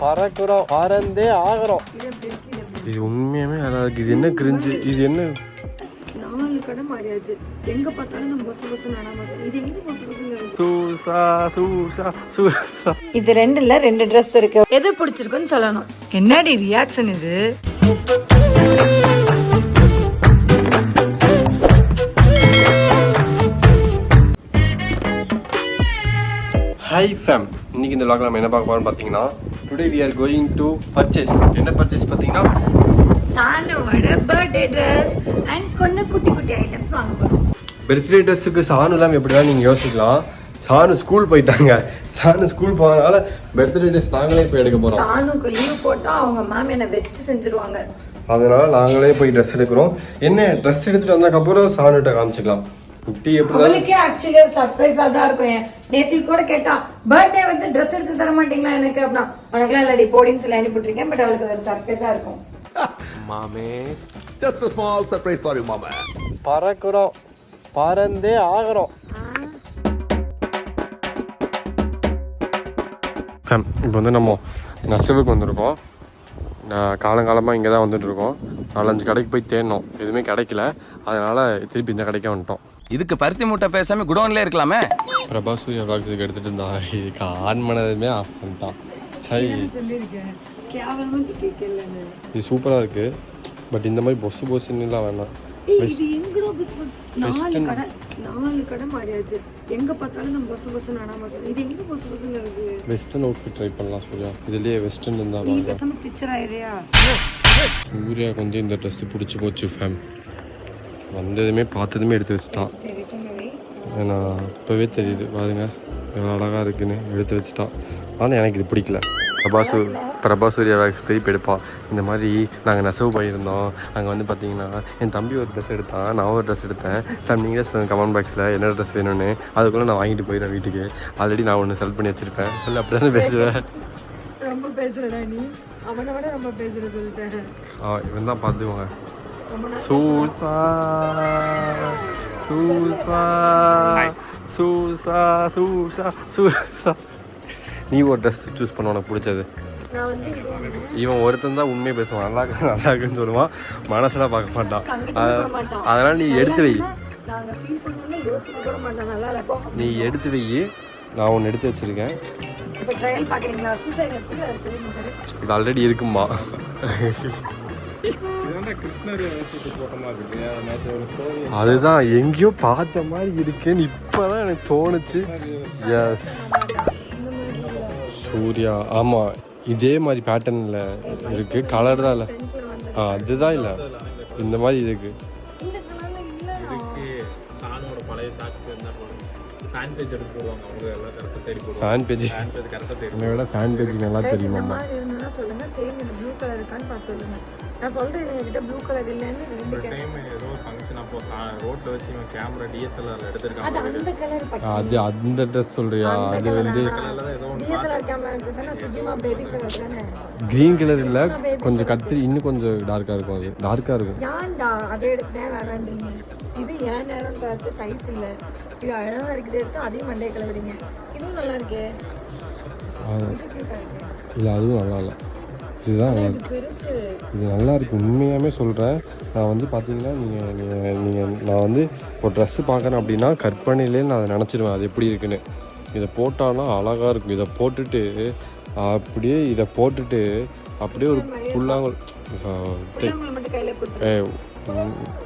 பறக்குறோம், பறந்தே ஆகிறோம். இது உண்மையுமே நல்லா இருக்கு. இது என்ன கிரிஞ்சு? இது என்ன 4 கடை மாறியாச்சு. எங்க பார்த்தாலும் நம்ம பொசு பொசு நானாம இது எங்க பொசு பொசு இருக்கு? Susa Susa Susa. இது 2ல 2 Dress இருக்கு. எது பிடிச்சிருக்குன்னு சொல்லணும். என்னடி ரியாக்ஷன் இது? ஹாய் ஃபேம், இன்னைக்கு இந்த vlogல நம்ம என்ன பார்க்க போறோம்னு பார்த்தீங்கன்னா, today we are going to purchase. என்ன பர்ச்சேஸ் பார்த்தீங்கன்னா, சானுவோட பர்த்டே ட்ரெஸ் அண்ட் கொஞ்சம் குட்டி குட்டி ஐட்டம்ஸ் வாங்க போறோம். பர்த்டே ட்ரெஸ்ஸுக்கு சானு இல்லாமல் எப்படிதான் நீங்கள் யோசிக்கலாம். சானு ஸ்கூல் போயிட்டாங்க. சானு ஸ்கூல் போனதுனால பர்த்டே ட்ரெஸ் நாங்களே போய் எடுக்க போகிறோம். சானுக்கு லீவ் போட்டால் அவங்க மேம் என்னை வச்சு செஞ்சுருவாங்க. அதனால நாங்களே போய் ட்ரெஸ் எடுக்கிறோம். என்ன ட்ரெஸ் எடுத்துட்டு வந்ததுக்கப்புறம் சானுகிட்ட காமிச்சிக்கலாம். குட்டி எப்படி அவளுக்கே ஆக்சுவலி ஒரு சர்ப்ரைஸா தான் இருக்கும். நேத்து கூட கேட்டா பர்த்டே வந்து ட்ரெஸ் எடுத்து தர மாட்டீங்களா எனக்கு அப்படின்னா, உனக்குலாம் இல்லடி போடின்னு சொல்லி அனுப்பிட்டுருக்கேன். பட் அவளுக்கு ஒரு சர்ப்ரைஸா இருக்கும். மாமே, just a small surprise for you, மாமா. பறக்குறோம், பறந்தே ஆகிறோம். இப்போ வந்து நம்ம நெசவுக்கு வந்திருக்கோம். காலங்காலமாக இங்கே தான் வந்துட்டு இருக்கோம். 4-5 கடைக்கு போய் தேடணும், எதுவுமே கிடைக்கல. அதனால திருப்பி இந்த கடைக்கே வந்துட்டோம். இதுக்கு பருத்தி மூட்டை பேசாம குடோன்ல இருக்கலாமே. பிரபா சூர்யா விளாக்ஸுக்கு எடுத்துட்டு இருந்தா, இதுக்கு ஆன் பண்ணதுமே ஆஃப் பண்ணிட்டான். சரி, இது சூப்பராக இருக்கு. பட் இந்த மாதிரி பொசு பொசுன்னுலாம் வேணாம். வெஸ்டர்ன் அவுட்ஃபிட் ட்ரை பண்ணலாம் சூர்யா. இதுலயே வெஸ்டர்ன் இருந்தா சூர்யாவுக்கு வந்து இந்த ட்ரெஸ் பிடிச்சி போச்சு ஃபேம். வந்ததுமே பார்த்ததுமே எடுத்து வச்சுட்டான். ஏன்னா இப்போவே தெரியுது பாருங்க எவ்வளோ அழகாக இருக்குன்னு எடுத்து வச்சுட்டான். ஆனால் எனக்கு இது பிடிக்கல. பிரபா சூர்யா வேக்ஸ் திருப்பி எடுப்பான். இந்த மாதிரி நாங்கள் நெசவு போயிருந்தோம். அங்கே வந்து பார்த்தீங்கன்னா என் தம்பி ஒரு ட்ரெஸ் எடுத்தான், நான் ஒரு ட்ரெஸ் எடுத்தேன். ஃபேம் நீங்களே சொல்லுங்கள் கமெண்ட் பாக்ஸில் என்ன ட்ரெஸ் வேணும்னு. அதுக்குள்ளே நான் வாங்கிட்டு போயிடுவேன் வீட்டுக்கு. ஆல்ரெடி நான் ஒன்று செலக்ட் பண்ணி வச்சுருப்பேன். சொல்லி அப்படி தானே பேசுவேன். ரொம்ப பேசுறடா நீ. அவனை விட ரொம்ப பேசுற சொல்லிட்டேன். இவன் தான் பார்த்துக்கோங்க. Susa Susa Susa Susa Susa. நீ ஒரு ட்ரெஸ் சூஸ் பண்ண உனக்கு பிடிச்சது. இவன் ஒருத்தன் தான் உண்மையை பேசுவான். நல்லா இருக்கு நல்லா இருக்குன்னு சொல்லுவான், மனசுல பார்க்க மாட்டான். அதனால நீ எடுத்து வை, நீ எடுத்து வை. நான் ஒன்று எடுத்து வச்சிருக்கேன். இது ஆல்ரெடி இருக்குமா? அதுதான் எங்கேயோ பார்த்த மாதிரி இருக்குன்னு இப்பதான் எனக்கு தோணுச்சு. எஸ் சூர்யா, ஆமாம் இதே மாதிரி பேட்டர்னில் இருக்குது. கலர் தான் இல்லை, அதுதான் இல்லை, இந்த மாதிரி இருக்கு. ஃபேன் பேஜ் என்னை விட ஃபேன் பேஜ் நல்லா தெரியுமாம்மா. நான் சொல்றேன் என்கிட்ட ப்ளூ கலர் இல்லன்னு ரெண்டு டைம் ஏதோ ஃபங்க்ஷன் அப்போ ரோட்ல வச்சு இவன் கேமரா DSLR எடுத்துர்க்கான். அது அந்த கலர் பட்டி. அது அந்த Dress சொல்றியா? அது வந்து DSLR கேமரா இருக்குதானே, சுஜிமா பேபி ஷவர் தானே. கிரீன் கலர் இல்ல, கொஞ்சம் கத்திரி இன்னும் கொஞ்சம் டார்க்கா இருக்கும். அது டார்க்கா இருக்கும். ஏன்டா அதை எடுத்தேன் வேணான்றீங்க? இது ஏன் நேரம் பார்த்து சைஸ் இல்ல. இது அழகா இருக்குது, எடுத்து அதையும் மண்டே கலவரிங்க. இதுவும் நல்லா இருக்கே. இல்ல அதுவும் நல்லா இல்லை. இதுதான் இது நல்லா இருக்குது. உண்மையாகவே சொல்கிறேன். நான் வந்து பார்த்தீங்கன்னா நீங்கள் நான் வந்து ஒரு ட்ரெஸ்ஸு பார்க்குறேன் அப்படின்னா கற்பனையிலே நான் அதை நினச்சிடுவேன் அது எப்படி இருக்குன்னு. இதை போட்டாலும் அழகாக இருக்கும். இதை போட்டுட்டு அப்படியே ஒரு ஃபுல்லாக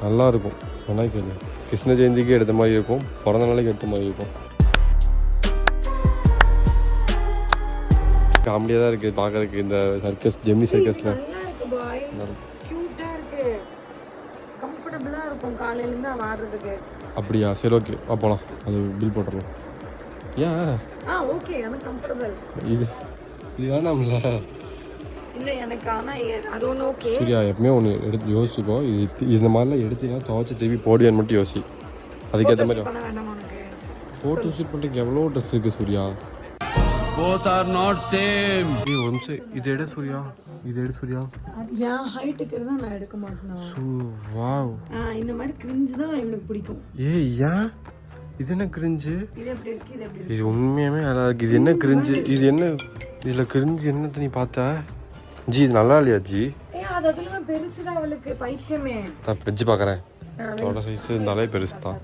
நல்லா இருக்கும். நல்லா கேள்வி. கிருஷ்ண ஜெயந்திக்கு எடுத்த மாதிரி இருக்கும், பிறந்த நாளைக்கு எடுத்த மாதிரி இருக்கும். காமெடியாக தான் இருக்குது பார்க்கறதுக்கு. இந்த சர்க்கஸ், ஜெமினி சர்க்கஸில் அப்படியா? சரி ஓகே போகலாம். அது பில் போட்டுடலாம். ஏன் இது வேணாம்ல சூர்யா. எப்பவுமே ஒன்று எடுத்து யோசிச்சுக்கோ. இந்த மாதிரிலாம் எடுத்தீங்கன்னா துவைச்சி திருப்பி போடியான்னு மட்டும் யோசி. அதுக்கேற்ற மாதிரி ஃபோட்டோ ஷூட் பண்ணுறதுக்கு எவ்வளோ ட்ரெஸ் இருக்குது Surya. Both are not same. இது எடு சூர்யா, இது எடு சூர்யா. அது என் ஹைட்டுக்கு இருந்தா நான் எடுக்க மாட்டேன். வாவ், இந்த மாதிரி கிரிஞ்ச் தான் எனக்கு பிடிக்கும். ஏன் இது என்ன கிரிஞ்சு? இது எப்படி இருக்கு? இது எப்படி இருக்கு? இது உண்மையாவே நல்லா இருக்கு. இது என்ன கிரிஞ்சு? இது என்ன இதில் கிரிஞ்சு என்னத்தை நீ பார்த்த ஜி இது நல்லா இல்லையா ஜி? அதெல்லாம் பெருசுதான் அவளுக்கு பைத்தியமே. நான் ஃப்ரிட்ஜ் பார்க்குறேன். இதோட சைஸ் இருந்தாலே பெருசு தான்.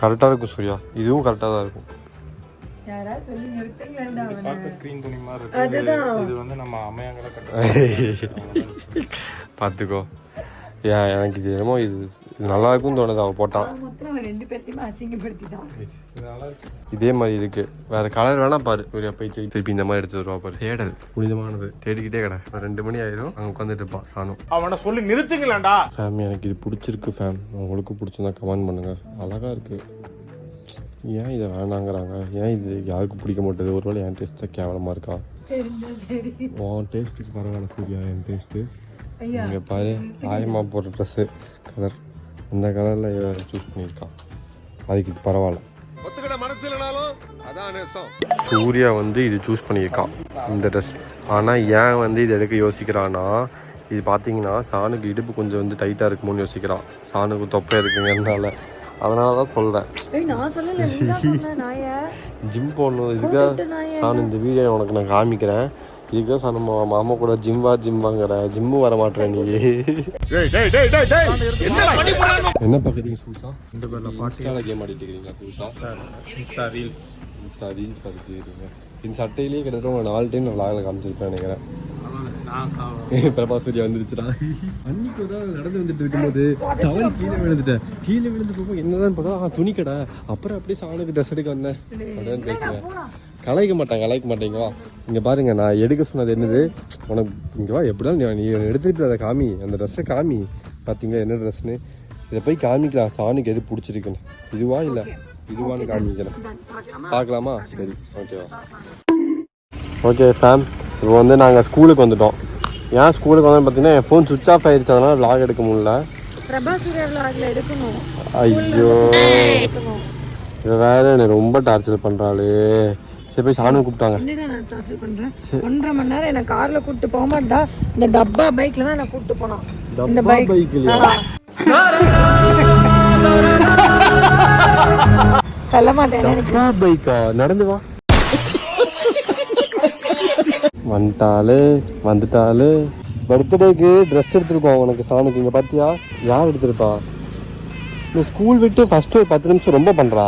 கரெக்டாக இருக்கும் சூர்யா. இதுவும் கரெக்டாக தான் இருக்கும். யாராவது சொல்லி நிறுத்துங்களேன்டா அவனை. பார்க்க ஸ்க்ரீன் துணி மாதிரி இருக்கு. இது வந்து நம்ம அம்மையாங்கல கட்ட பார்த்துக்கோ. ஏன் எனக்கு இது என்னமோ இது நல்லா இருக்கும்னு தோணுது அவன் போட்டான். மொத்தம் அவன் 2 பேர்த்தையுமே அசிங்கப்படுத்திட்டான். இது நல்லா இருக்கு. இதே மாதிரி இருக்கு. வேற கலர் வேணா பாரு. ஒரு போய் திருப்பி இந்த மாதிரி எடுத்து வருவா பாரு. தேடல் புனிதமானது. தேடிக்கிட்டே கடை 2 மணி ஆயிரும். அங்கே உட்காந்துட்டு இருப்பான் சாணம். அவனை சொல்லி நிறுத்துங்களேன்டா. ஃபேம் எனக்கு இது பிடிச்சிருக்கு ஃபேம். உங்களுக்கு பிடிச்சிருந்தா கமெண்ட் பண்ணுங்க. அழகா இருக்கு. ஏன் இதை வேணாங்கிறாங்க? ஏன் இது யாருக்கும் பிடிக்க மாட்டேது? ஒருவேளை என் டேஸ்ட் தான் கேவலமாக இருக்கா? சரி உன் டேஸ்ட்டுக்கு பரவாயில்ல சூர்யா. என் டேஸ்ட்டு இங்கே பாரு. ஆயமா போடுற ட்ரெஸ்ஸு கலர் அந்த கலரில் சூஸ் பண்ணியிருக்கான். அதுக்கு இது பரவாயில்ல. ஒத்துக்கிட மனசு இல்லைனாலும் அதான் நேசம். சூர்யா வந்து இது சூஸ் பண்ணியிருக்கான் இந்த ட்ரெஸ். ஆனால் ஏன் வந்து இது எடுக்க யோசிக்கிறான்னா, இது பார்த்தீங்கன்னா சாணுக்கு இடுப்பு கொஞ்சம் வந்து டைட்டாக இருக்குமோன்னு யோசிக்கிறான். சாணுக்கு தொப்பை இருக்குங்கிறதுனால. அதனால தான் சொல்கிறேன். நான் சொல்லல, நீ தான் சொன்ன நாயே. ஜிம் போடணும். இதுக்காக நான் இந்த வீடியோ உனக்கு நான் காமிக்கிறேன். இதுக்கு தான் சாணம் மாமா கூட ஜிம் வாங்குற. ஜிம்மு வர மாட்டேன் நீ. என்ன பார்க்குறீங்க சூசா? இந்த பேரில் ஃபாஸ்ட்டாக கேம் ஆடிட்டு இருக்கிறீங்களா சூசா? இன்ஸ்டா ரீல்ஸ் பார்த்துட்டு இருக்கீங்க. இந்த சட்டையிலேயே கிட்டத்தட்ட ஒரு 4 டைம் நான் விளாகில் காமிச்சிருப்பேன் நினைக்கிறேன். பிரபா சூர்யா வந்துருச்சுடா. அன்னைக்கு ஒரு நாள் நடந்து வந்துட்டு இருக்கும்போது தவறி கீழே விழுந்துட்டேன். கீழே விழுந்து போகும்போது என்னதான் பார்த்தா துணி கடை. அப்புறம் அப்படியே சாணுக்கு ட்ரெஸ் எடுக்க வந்தேன் அப்படின்னு பேசுவேன். கலாய்க்க மாட்டேங்க. இங்கே பாருங்க, நான் எடுக்க சொன்னது என்னது உனக்கு. இங்கே வா, எப்படிதான் நீ எடுத்துட்டு அதை காமி. அந்த ட்ரெஸ்ஸை காமி. பார்த்தீங்களா என்ன ட்ரெஸ்ன்னு? இதை போய் காமிக்கலாம். சாணுக்கு எது பிடிச்சிருக்குன்னு. இதுவா இல்லை இதுவான்னு காமிக்கிறேன். பார்க்கலாமா? சரி ஓகேவா. ஓகே ஃபேம், இப்போ வந்து நாங்கள் ஸ்கூலுக்கு வந்துட்டோம். ஏன் ஸ்கூலுக்கு வந்து பார்த்தீங்கன்னா என் ஃபோன் சுவிட்ச் ஆஃப் ஆயிடுச்சு. அதனால vlog எடுக்க முடியல. பிரபா சூர்யா vlogல எடுக்கணும். ஐயோ இதை வேற எனக்கு ரொம்ப டார்ச்சர் பண்ணுறாளே. சரி போய் சாணம் கூப்பிட்டாங்க. என்னடா நான் டார்ச்சர் பண்றேன்? 1.5 மணி நேரம் என்ன கார்ல கூப்பிட்டு போக மாட்டா. இந்த டப்பா பைக்ல தான் நான் கூப்பிட்டு போனோம். இந்த பைக் சொல்ல மாட்டேன். பைக்கா நடந்து வா. வந்துட்டாலு பர்த்டேக்கு ட்ரெஸ் எடுத்துருக்கோம் உனக்கு சாணுக்கு. இங்கே பார்த்தியா யார் எடுத்துருப்பா? நீ ஸ்கூல் விட்டு ஃபர்ஸ்ட் ஒரு 10 நிமிஷம் ரொம்ப பண்ணுறா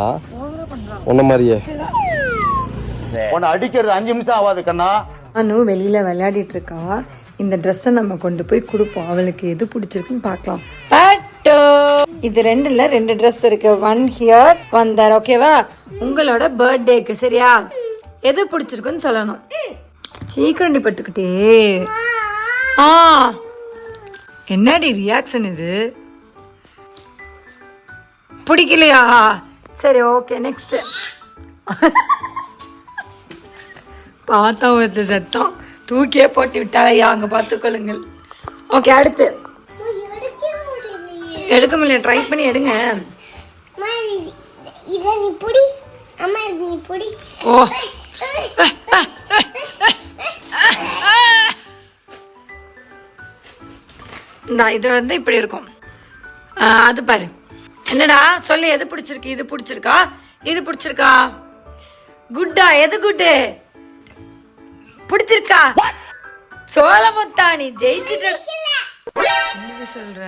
உன்ன மாதிரியே. உன்னை அடிக்கிறது 5 நிமிஷம் ஆகாது கண்ணா. அனு வெளியில விளையாடிட்டு இருக்கா. இந்த ட்ரெஸ்ஸை நம்ம கொண்டு போய் கொடுப்போம். அவளுக்கு எது பிடிச்சிருக்குன்னு பார்க்கலாம். பட்டோ இது 2ல 2 ட்ரெஸ் இருக்கு. 1 ஹியர் 1 there. ஓகேவா? உங்களோட பர்த்டேக்கு சரியா? எது பிடிச்சிருக்குன்னு சொல்லணும். சீக்கிரம் பட்டுக்கிட்டே. என்னடி ரியாக்ஷன் இது? பிடிக்கலையா? சரி ஓகே நெக்ஸ்ட். பார்த்தா ஒரு சத்தம் தூக்கியே போட்டு விட்டாலையா? அங்க பார்த்துக்கொள்ளுங்கள். ஓகே அடுத்து எடுக்க முடியல. ட்ரை பண்ணி எடுங்க. ஓ இது வந்து இப்படி இருக்கும். அது பாரு. என்னடா சொல்லு, எது பிடிச்சிருக்கு? இது பிடிச்சிருக்கா? இது பிடிச்சிருக்கா? குட்டா? எது குட்டு பிடிச்சிருக்கா? சோளமுத்தா நீ ஜெயிச்சுட்ட. என்ன சொல்ற?